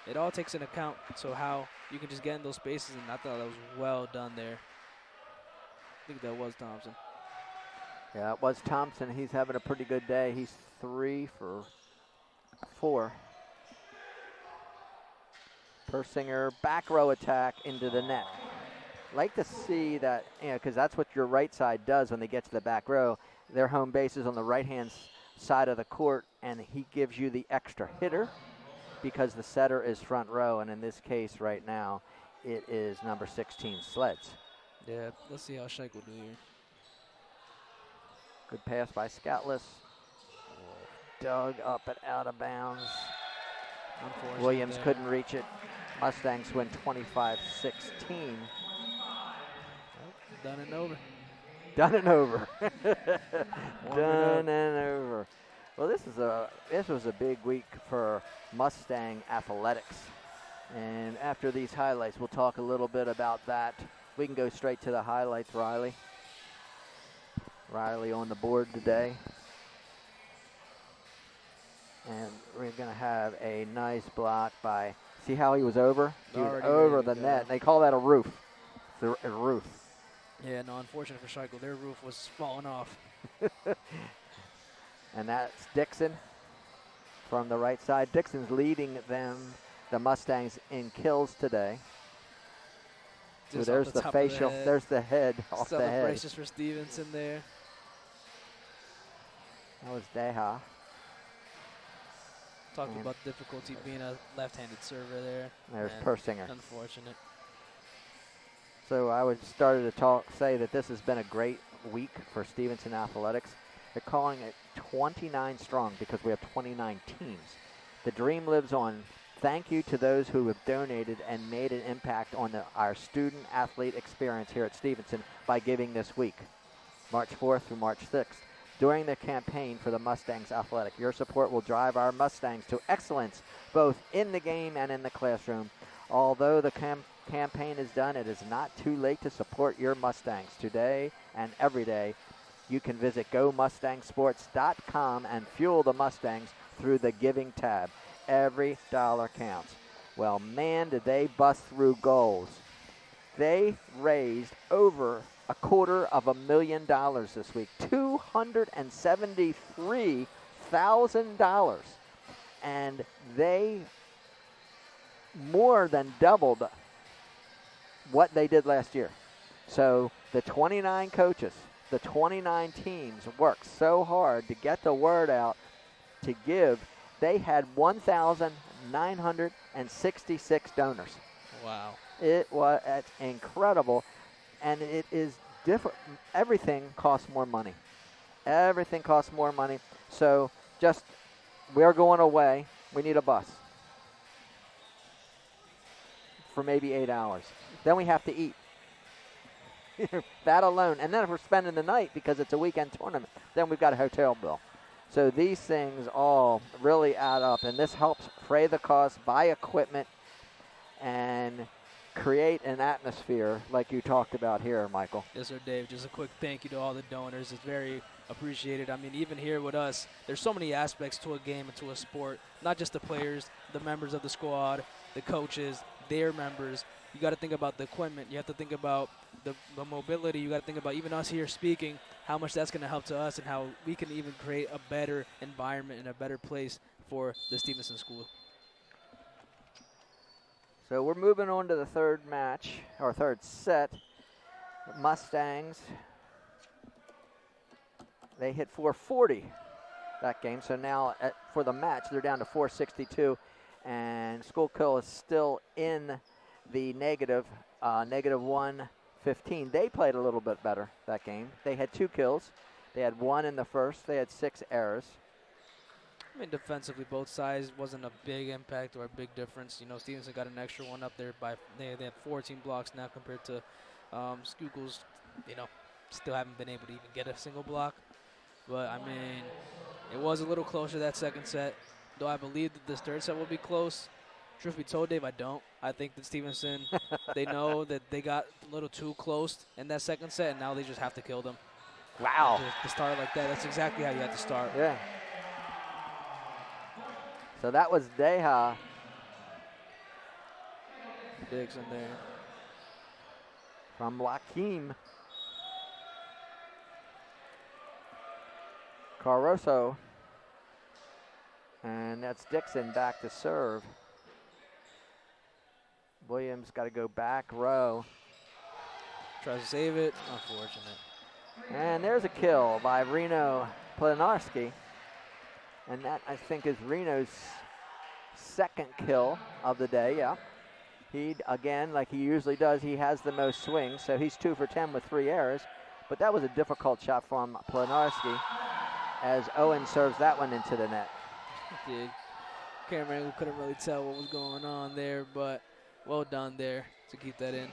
B: It all takes into account so how you can just get in those spaces, and I thought that was well done there. I think that was Thompson.
A: Yeah, it was Thompson. He's having a pretty good day. He's 3 for 4. Persinger, back row attack into the net. Like to see that, because that's what your right side does when they get to the back row. Their home base is on the right-hand side of the court, and he gives you the extra hitter because the setter is front row, and in this case right now, it is number 16, Sleds.
B: Yeah, let's see how Scheich will do here.
A: Good pass by Scoutless. Dug up and out of bounds. Williams couldn't reach it. Mustangs win 25-16.
B: Done and over.
A: Done and over. Done and over. Well, this was a big week for Mustang athletics. And after these highlights, we'll talk a little bit about that. We can go straight to the highlights, Riley. Riley on the board today. And we're going to have a nice block by, see how he was over? He was over the net. They call that a roof. It's a roof.
B: Yeah, no, unfortunate for Scheich. Their roof was falling off.
A: And that's Dixon from the right side. Dixon's leading them, the Mustangs, in kills today. Ooh, there's the facial. There's the head off the head.
B: Celebrations for Stevenson there.
A: That was Deha.
B: Talking about difficulty being a left-handed server there.
A: There's Persinger.
B: Unfortunate.
A: So I started to say that this has been a great week for Stevenson Athletics. They're calling it 29 strong because we have 29 teams. The dream lives on. Thank you to those who have donated and made an impact on our student-athlete experience here at Stevenson by giving this week, March 4th through March 6th. During the campaign for the Mustangs Athletic, your support will drive our Mustangs to excellence, both in the game and in the classroom. Although the campaign is done, it is not too late to support your Mustangs today and every day. You can visit GoMustangSports.com and fuel the Mustangs through the Giving tab. Every dollar counts. Well, man, did they bust through goals. They raised over $250,000 this week, $273,000, and they more than doubled what they did last year. So the 29 coaches, the 29 teams worked so hard to get the word out, to give. They had 1,966 donors.
B: Wow.
A: It's incredible, and it is different. Everything costs more money. Everything costs more money. So we're going away. We need a bus for maybe 8 hours. Then we have to eat. That alone. And then if we're spending the night because it's a weekend tournament, then we've got a hotel bill. So these things all really add up, and this helps fray the cost, buy equipment, and create an atmosphere like you talked about here, Michael.
B: Yes, sir, Dave. Just a quick thank you to all the donors. It's very appreciated. I mean, even here with us, there's so many aspects to a game and to a sport, not just the players, the members of the squad, the coaches, their members. You got to think about the equipment. You have to think about the mobility. You got to think about even us here speaking, how much that's going to help to us and how we can even create a better environment and a better place for the Stevenson School.
A: So we're moving on to the third match, or third set. Mustangs, they hit 440 that game. So now for the match, they're down to 462. And Schuylkill is still in the negative 115. They played a little bit better that game. They had 2 kills. They had 1 in the first. They had 6 errors.
B: I mean, defensively, both sides wasn't a big impact or a big difference. You know, Stevenson got an extra one up there. They had 14 blocks now compared to Schuylkill's, still haven't been able to even get a single block. But, I mean, it was a little closer that second set. Though I believe that this third set will be close. Truth be told, Dave, I don't. I think that Stevenson, they know that they got a little too close in that second set, and now they just have to kill them.
A: Wow.
B: To start like that, that's exactly how you have to start.
A: Yeah. So that was Deha.
B: Dixon there.
A: From Joaquim. Caruso. And that's Dixon back to serve. Williams got to go back row.
B: Tries to save it. Unfortunate.
A: And there's a kill by Reno Plenarski. And that, I think, is Reno's second kill of the day, yeah. He, again, like he usually does, he has the most swings, so he's 2 for 10 with 3 errors. But that was a difficult shot from Plenarski as Owen serves that one into the net.
B: Did. Camera angle couldn't really tell what was going on there, but well done there to keep that in.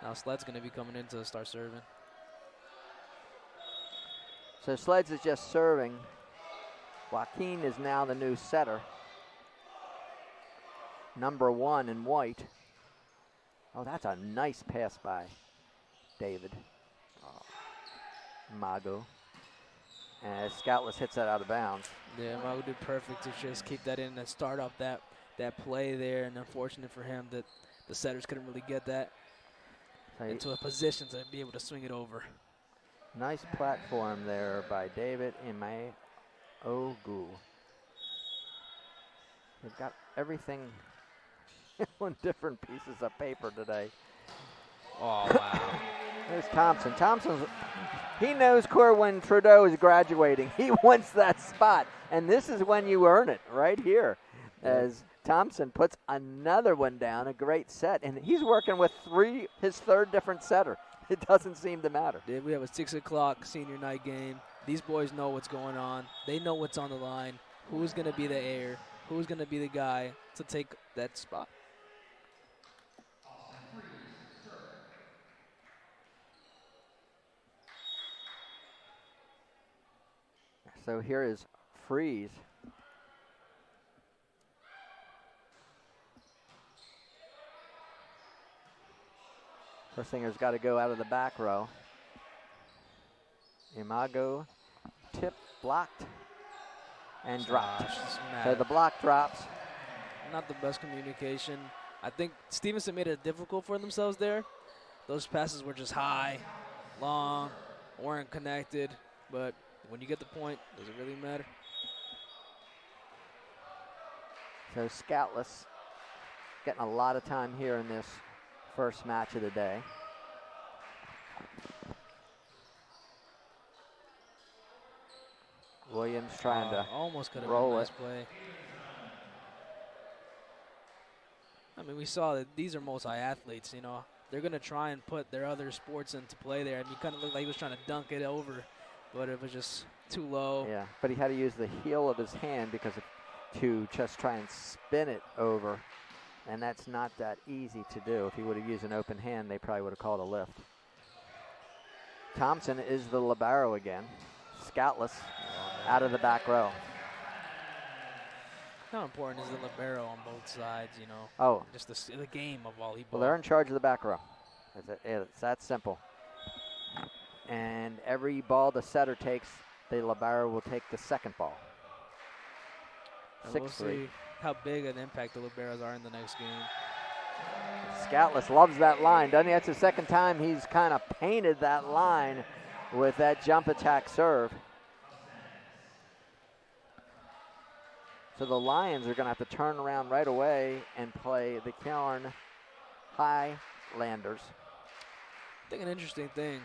B: Now Sled's going to be coming in to start serving.
A: So Sleds is just serving. Joaquin is now the new setter. Number 1 in white. Oh, that's a nice pass by David. Mago. And Scoutless hits that out of bounds.
B: Yeah, Mago did perfect to just keep that in and start off that play there. And unfortunate for him that the setters couldn't really get that into a position to be able to swing it over.
A: Nice platform there by David Imeogu. They've got everything on different pieces of paper today.
B: Oh, wow.
A: There's Thompson. He knows when Trudeau is graduating. He wants that spot. And this is when you earn it right here as Thompson puts another one down, a great set. And he's working with his third different setter. It doesn't seem to matter.
B: We have a 6 o'clock senior night game. These boys know what's going on. They know what's on the line. Who's going to be the heir? Who's going to be the guy to take that spot?
A: So here is Freeze. First singer's got to go out of the back row. Imago, tip, blocked, and dropped. So the block drops.
B: Not the best communication. I think Stevenson made it difficult for themselves there. Those passes were just high, long, weren't connected. But when you get the point, does it really matter?
A: So Scoutless getting a lot of time here in this first match of the day. Williams trying to
B: almost could have
A: roll
B: been a nice
A: it.
B: play. I mean, we saw that these are multi-athletes, you know. They're going to try and put their other sports into play there. I mean, kind of looked like he was trying to dunk it over, but it was just too low.
A: Yeah, but he had to use the heel of his hand to just try and spin it over, and that's not that easy to do. If he would have used an open hand, they probably would have called a lift. Thompson is the libero again. Scoutless out of the back row.
B: How important is the libero on both sides, you know?
A: Oh.
B: Just the game of volleyball.
A: Well, they're in charge of the back row. It's that simple. And every ball the setter takes, the libero will take the second ball.
B: We'll see how big an impact the liberos are in the next game.
A: Scoutless loves that line, doesn't he? That's the second time he's kind of painted that line with that jump attack serve. So the Lions are going to have to turn around right away and play the Cairn Highlanders.
B: I think an interesting thing,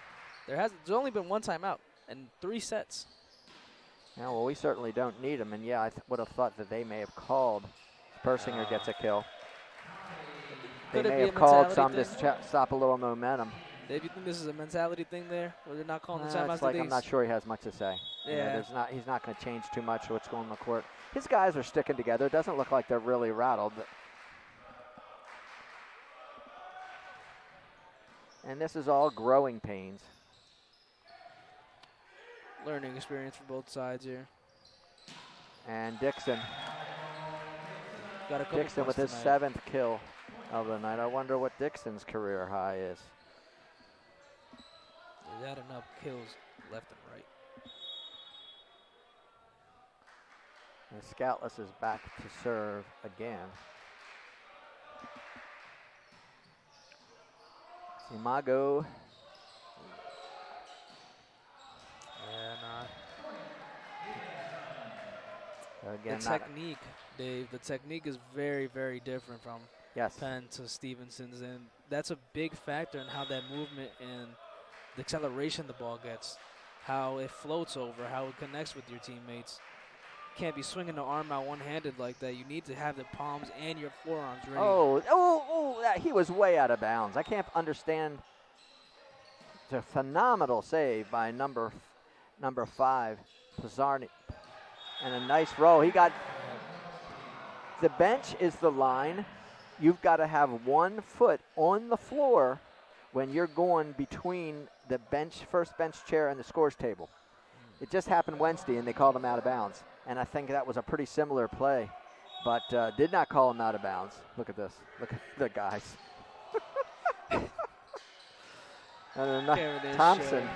B: there's only been one timeout in 3 sets.
A: Yeah, well, we certainly don't need them, and yeah, I would have thought that they may have called. Persinger gets a kill. They may have called some to stop a little momentum.
B: Dave, you think this is a mentality thing there, where they're not calling the timeouts?
A: It's like I'm not sure he has much to say.
B: Yeah.
A: He's not going to change too much what's going on the court. His guys are sticking together. It doesn't look like they're really rattled. And this is all growing pains.
B: Learning experience for both sides here.
A: And Dixon.
B: Got a couple
A: Dixon with his 7th kill of the night. I wonder what Dixon's career high is.
B: He's had enough kills left and right.
A: And Scoutless is back to serve again. Imago. Again,
B: the technique, Dave, the technique is very, very different from Penn to Stevenson's, and that's a big factor in how that movement and the acceleration the ball gets, how it floats over, how it connects with your teammates. Can't be swinging the arm out one-handed like that. You need to have the palms and your forearms ready.
A: He was way out of bounds. I can't understand. It's a phenomenal save by number 5, Pizzarni. And a nice roll. He got the bench is the line. You've got to have 1 foot on the floor when you're going between the first bench chair and the scores table. It just happened Wednesday, and they called him out of bounds. And I think that was a pretty similar play, but did not call him out of bounds. Look at this. Look at the guys. Thompson.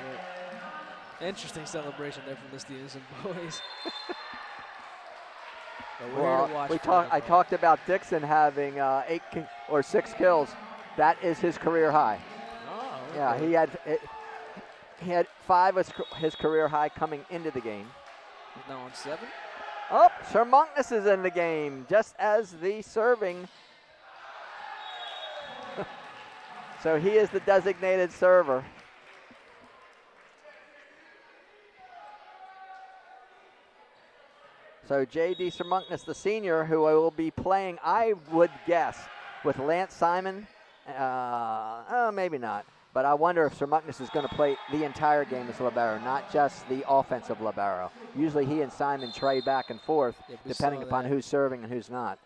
B: Interesting celebration there from the Stevenson boys.
A: I talked about Dixon having 8 or 6 kills. That is his career high.
B: Oh, okay.
A: Yeah, he had 5 as his career high coming into the game.
B: He's now on 7.
A: Oh, Shermunkness is in the game, just as the serving. So he is the designated server. So J.D. Shermunkness, the senior, who will be playing, I would guess, with Lance Simon. Maybe not. But I wonder if Shermunkness is going to play the entire game as libero, not just the offensive libero. Usually he and Simon trade back and forth, depending upon who's serving and who's not.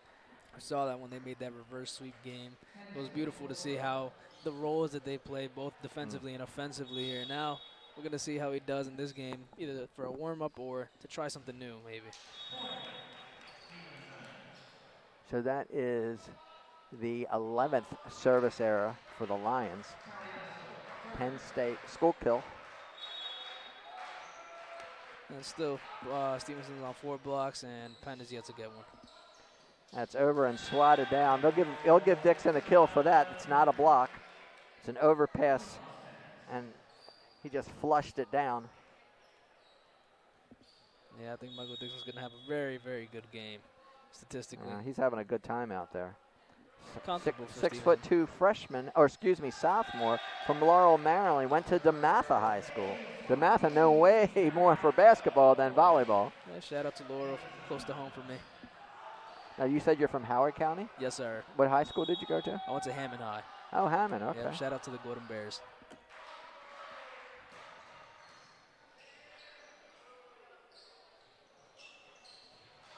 B: I saw that when they made that reverse sweep game. It was beautiful to see how the roles that they play, both defensively and offensively here. Now we're going to see how he does in this game, either for a warm-up or to try something new, maybe.
A: So that is the 11th service error for the Lions. Penn State Schuylkill.
B: And still, Stevenson's on 4 blocks, and Penn is yet to get one.
A: That's over and swatted down. He'll give Dixon a kill for that. It's not a block. It's an overpass, and he just flushed it down.
B: Yeah, I think Michael Dixon's going to have a very, very good game, statistically.
A: He's having a good time out there.
B: Comfortable for
A: 6'2" freshman, or excuse me, sophomore from Laurel, Maryland. Went to DeMatha High School. DeMatha known way more for basketball than volleyball.
B: Yeah, shout out to Laurel, close to home for me.
A: Now, you said you're from Howard County?
B: Yes, sir.
A: What high school did you go to?
B: I went to Hammond High.
A: Oh, Hammond, okay.
B: Yeah, shout out to the Golden Bears.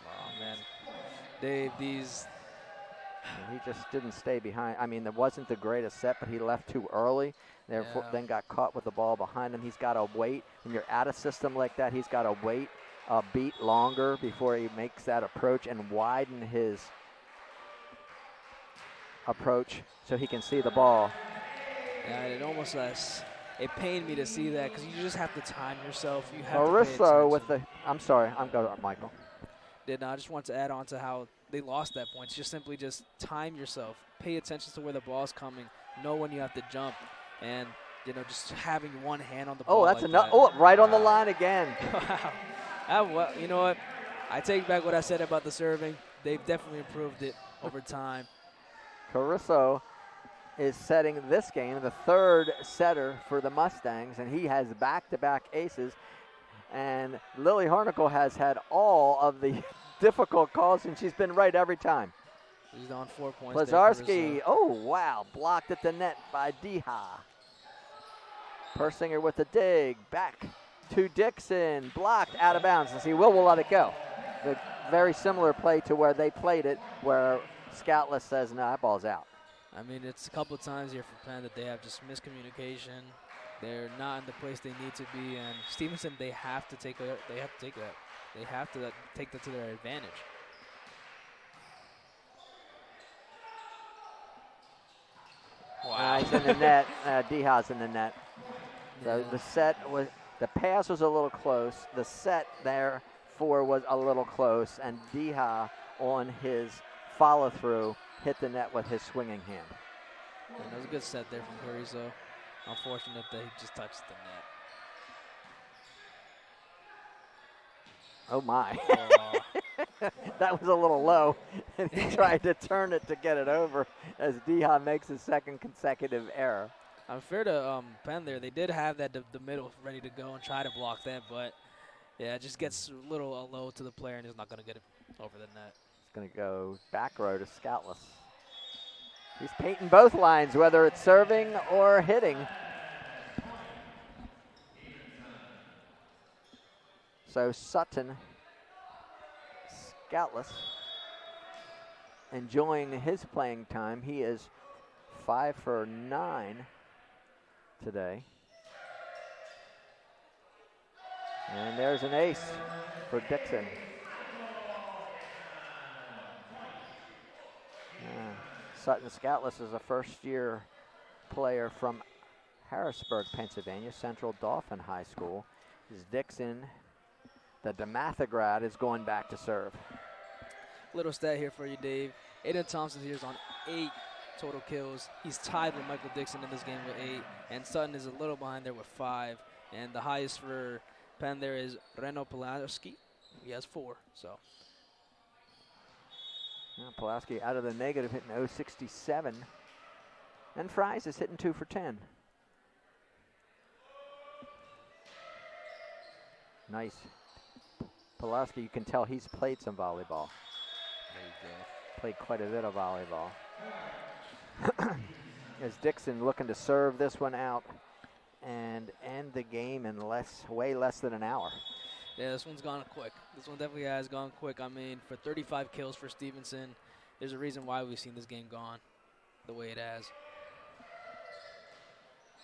B: Oh, man. Dave, these...
A: He just didn't stay behind. I mean, it wasn't the greatest set, but he left too early. Therefore, then got caught with the ball behind him. He's got to wait. When you're out of system like that, he's got to wait a beat longer before he makes that approach and widen his approach so he can see the ball.
B: Yeah, it almost it pained me to see that because you just have to time yourself. You have
A: Marisso with the. I'm sorry. I'm going, Michael.
B: I just want to add on to how they lost that point. Just simply just time yourself. Pay attention to where the ball's coming. Know when you have to jump. And, just having one hand on the ball.
A: Oh, that's
B: like
A: enough.
B: That.
A: Oh, right on the line again.
B: Wow. Well, you know what? I take back what I said about the serving. They've definitely improved it over time.
A: Caruso is setting this game, the third setter for the Mustangs, and he has back-to-back aces. And Lily Harnicle has had all of the difficult calls, and she's been right every time.
B: She's on 4 points.
A: Lazarski, oh, wow, blocked at the net by Deha. Persinger with the dig, back to Dixon, blocked out of bounds, and see, will let it go. The very similar play to where they played it, where Scoutless says, no, that ball's out.
B: I mean, it's a couple of times here for Penn that they have just miscommunication. They're not in the place they need to be, and Stevenson, they have to take that. They have to take that to their advantage.
A: Wow. He's in the net. Deha's in the net. So the pass was a little close. The set therefore was a little close, and Deha on his follow-through hit the net with his swinging hand.
B: Yeah, that was a good set there from Caruso. Unfortunate that he just touched the net.
A: Oh, my. That was a little low, and he tried to turn it to get it over as Deha makes his second consecutive error.
B: Unfair to Penn there. They did have that the middle ready to go and try to block that, but, yeah, it just gets a little low to the player, and he's not going to get it over the net.
A: It's going to go back row to Scoutless. He's painting both lines, whether it's serving or hitting. So Sutton, Scoutless, enjoying his playing time. He is 5 for 9 today. And there's an ace for Dixon. Sutton Scoutless is a first-year player from Harrisburg, Pennsylvania, Central Dauphin High School. This is Dixon. The DeMatha grad is going back to serve.
B: Little stat here for you, Dave. Aiden Thompson here is on 8 total kills. He's tied with Michael Dixon in this game with 8, and Sutton is a little behind there with 5. And the highest for Penn there is Reno Pulaski. He has 4. So.
A: Pulaski out of the negative, hitting .067. And Fries is hitting 2 for 10. Nice. Pulaski, you can tell he's played some volleyball.
B: There you go.
A: Played quite a bit of volleyball. As Dixon looking to serve this one out and end the game in way less than an hour.
B: Yeah, this one's gone quick. This one definitely has gone quick. I mean, for 35 kills for Stevenson, there's a reason why we've seen this game gone the way it has.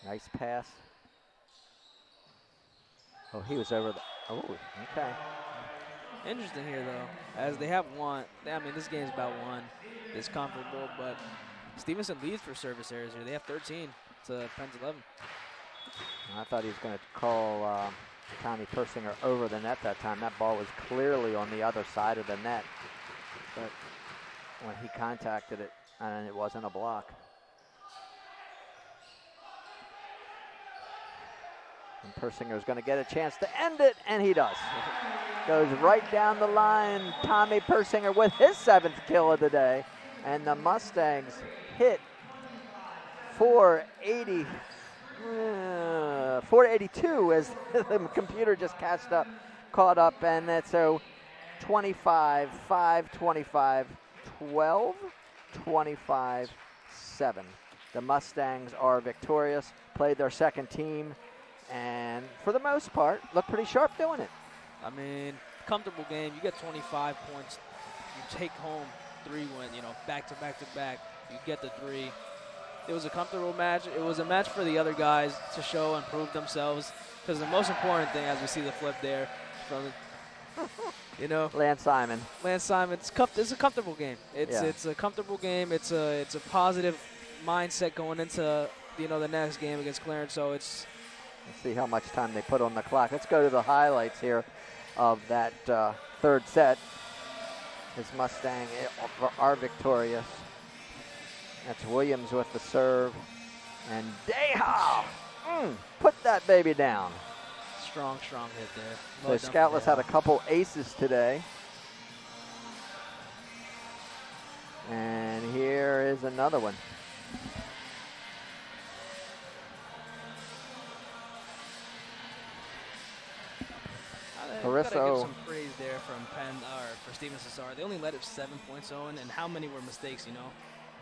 A: Nice pass. Oh, he was over the. Oh, okay.
B: Interesting here, though, as they have won. I mean, this game's about one. It's comfortable, but Stevenson leads for service errors here. They have 13 to Penn's 11.
A: I thought he was going to call Tommy Persinger over the net that time. That ball was clearly on the other side of the net. But when he contacted it, and it wasn't a block. And Persinger's going to get a chance to end it, and he does. Goes right down the line. Tommy Persinger with his 7th kill of the day. And the Mustangs hit 482 as the computer just caught up, and that's so 25, 5, 25, 12, 25, 7. The Mustangs are victorious, played their second team, and for the most part, looked pretty sharp doing it.
B: I mean, comfortable game. You get 25 points. You take home 3 wins, back to back to back. You get the 3. It was a comfortable match. It was a match for the other guys to show and prove themselves. Because the most important thing, as we see the flip there, from
A: Lance Simon.
B: It's a comfortable game. It's a comfortable game. It's a positive mindset going into the next game against Clarence. So it's.
A: Let's see how much time they put on the clock. Let's go to the highlights here of that third set. As Mustang are victorious. That's Williams with the serve. And Deha! Put that baby down.
B: Strong hit there.
A: So Scoutless had a couple aces today. And here is another one.
B: Gotta give some praise there from for Stevenson SvsStevenson. They only let it 7 points, Owen, and how many were mistakes?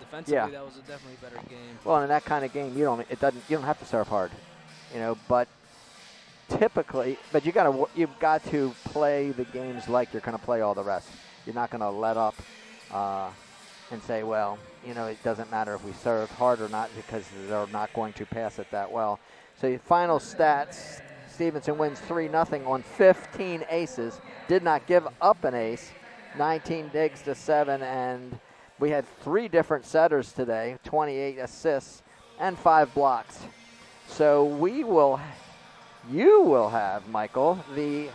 B: Defensively, that was a definitely better game.
A: Well, in that kind of game, you don't have to serve hard, But typically, you've got to play the games like you're going to play all the rest. You're not going to let up and say, well, it doesn't matter if we serve hard or not because they're not going to pass it that well. So your final stats. Stevenson wins 3-0 on 15 aces. Did not give up an ace. 19 digs to 7, and we had 3 different setters today, 28 assists, and 5 blocks. So you will have, Michael, the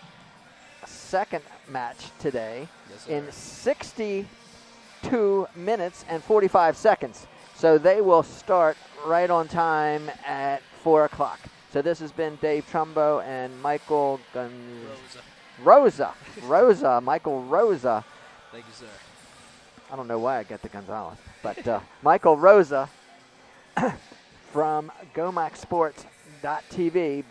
A: second match today in 62 minutes and 45 seconds. So they will start right on time at 4 o'clock. So this has been Dave Trumbo and Michael Rosa. Michael Rosa.
B: Thank you, sir.
A: I don't know why I get the Gonzalez, but Michael Rosa from GoMaxSports.tv.